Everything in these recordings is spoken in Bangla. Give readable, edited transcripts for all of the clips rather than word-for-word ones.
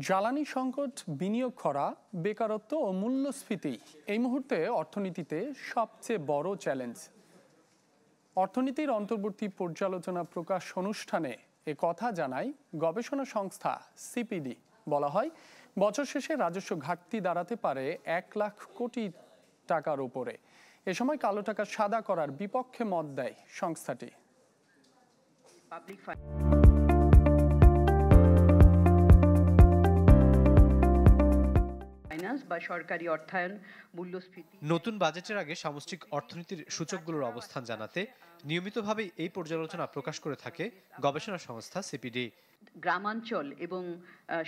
জ্বালানি সংকট, বিনিয়োগ খরা, বেকারত্ব ও মূল্যস্ফীতি এই মুহূর্তে অর্থনীতিতে সবচেয়ে বড় চ্যালেঞ্জ। অর্থনীতির অন্তর্বর্তী পর্যালোচনা প্রকাশ অনুষ্ঠানে এ কথা জানায় গবেষণা সংস্থা সিপিডি। বলা হয়, বছর শেষে রাজস্ব ঘাটতি দাঁড়াতে পারে 1 লাখ কোটি টাকার উপরে। এ সময় কালো টাকা সাদা করার বিপক্ষে মত দেয় সংস্থাটি। বা সরকারি অর্থায়ন, মূল্যস্ফীতি। নতুন বাজেটের আগে সামষ্টিক অর্থনীতির সূচকগুলোর অবস্থান জানাতে নিয়মিতভাবেই এই পর্যালোচনা প্রকাশ করে থাকে গবেষণা সংস্থা সিপিডি। গ্রামাঞ্চল এবং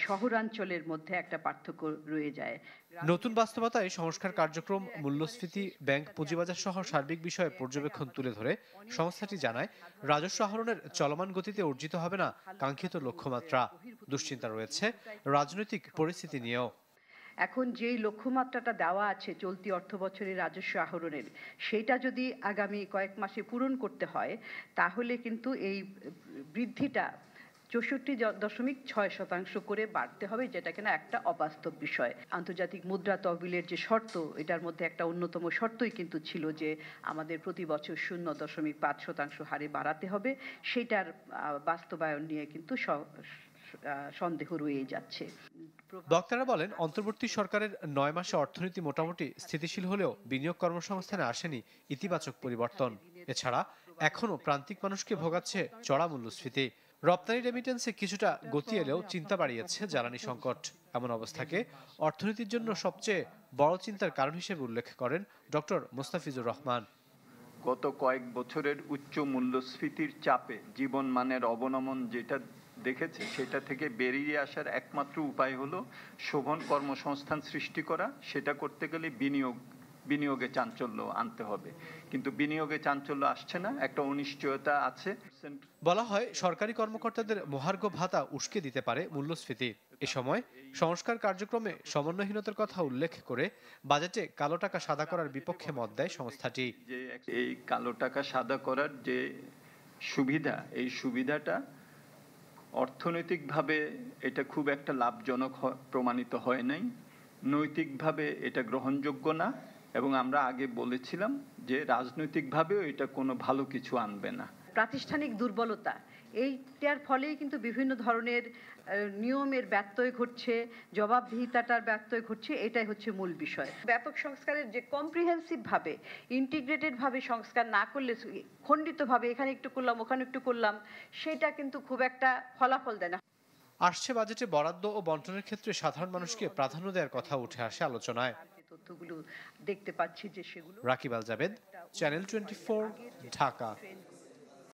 শহরাঞ্চলের মধ্যে একটা পার্থক্য রয়ে যায়। নতুন বাস্তবতায় সংস্কার কার্যক্রম, মূল্যস্ফীতি, ব্যাংক পুঁজিবাজার সহ সার্বিক বিষয়ে পর্যবেক্ষণ তুলে ধরে সংস্থাটি জানায়, রাজস্ব আহরণের চলমান গতিতে অর্জিত হবে না কাঙ্ক্ষিত লক্ষ্যমাত্রা। দুশ্চিন্তা রয়েছে রাজনৈতিক পরিস্থিতি নিয়েও। এখন যেই লক্ষ্যমাত্রাটা দেওয়া আছে চলতি অর্থবছরের রাজস্ব আহরণের, সেটা যদি আগামী কয়েক মাসে পূরণ করতে হয়, তাহলে কিন্তু এই বৃদ্ধিটা 64.6% করে বাড়তে হবে, যেটা কিনা একটা অবাস্তব বিষয়। আন্তর্জাতিক মুদ্রা তহবিলের যে শর্ত, এটার মধ্যে একটা অন্যতম শর্তই কিন্তু ছিল যে আমাদের প্রতি বছর 0.5% হারে বাড়াতে হবে। সেটার বাস্তবায়ন নিয়ে কিন্তু সন্দেহ রয়ে যাচ্ছে। বক্তারা বলেন, অন্তর্বর্তী সরকারের 9 মাসে অর্থনীতি মোটামুটি স্থিতিশীল হলেও বিনিয়োগ কর্মসংস্থানে আসেনি ইতিবাচক পরিবর্তন। এছাড়া এখনও প্রান্তিক মানুষকে ভোগাচ্ছে চড়া মূল্যস্ফীতি। রপ্তানি রেমিটেন্সে কিছুটা গতি এলেও চিন্তা বাড়িয়েছে জ্বালানি সংকট। এমন অবস্থাকে অর্থনীতির জন্য সবচেয়ে বড় চিন্তার কারণ হিসেবে উল্লেখ করেন ডক্টর মোস্তাফিজুর রহমান। গত কয়েক বছরের উচ্চ মূল্যস্ফীতির চাপে জীবনমানের অবনমন যেটা দেখেছে, সেটা থেকে বেরিয়ে আসার একমাত্র উপায় হলো শোভন কর্মসংস্থান সৃষ্টি করা। সেটা করতে গেলে বিনিয়োগে চাঞ্চল্য আনতে হবে, কিন্তু বিনিয়োগে চাঞ্চল্য আসছে না, একটা অনিশ্চয়তা আছে। বলা হয়, সরকারি কর্মকর্তাদের মহার্ঘ ভাতা উস্কে দিতে পারে মূল্যস্ফীতি। এ সময় সংস্কার কার্যক্রমে সমন্বয়হীনতার কথা উল্লেখ করে বাজেটে কালো টাকা সাদা করার বিপক্ষে মত দেয় সংস্থাটি। এই কালো টাকা সাদা করার যে সুবিধা, এই সুবিধাটা অর্থনৈতিকভাবে এটা খুব একটা লাভজনক প্রমাণিত হয় নাই, নৈতিকভাবে এটা গ্রহণযোগ্য না, এবং আমরা আগে বলেছিলাম যে রাজনৈতিকভাবেও এটা কোনো ভালো কিছু আনবে না। প্রাতিষ্ঠানিক দুর্বলতা, এইটার ফলেই কিন্তু বিভিন্ন ধরনের নিয়মের ব্যত্যয় ঘটছে, জবাবদিহিতাটার ব্যত্যয় ঘটছে। এটাই হচ্ছে মূল বিষয়। ব্যাপক সংস্কারের যে কম্প্রিহেন্সিভভাবে, ইন্টিগ্রেটেডভাবে সংস্কার না করলে, খণ্ডিতভাবে এখানে একটু করলাম ওখানে একটু করলাম, সেটা কিন্তু খুব একটা ফলাফল দেয় না। আসছে বাজেটে বরাদ্দ ও বন্টনের ক্ষেত্রে সাধারণ মানুষকে প্রাধান্য দেওয়ার কথা উঠে আসে আলোচনায়। তথ্যগুলো দেখতে পাচ্ছি যে সেগুলো। রাকিব আল জাবেদ, চ্যানেল 24, ঢাকা।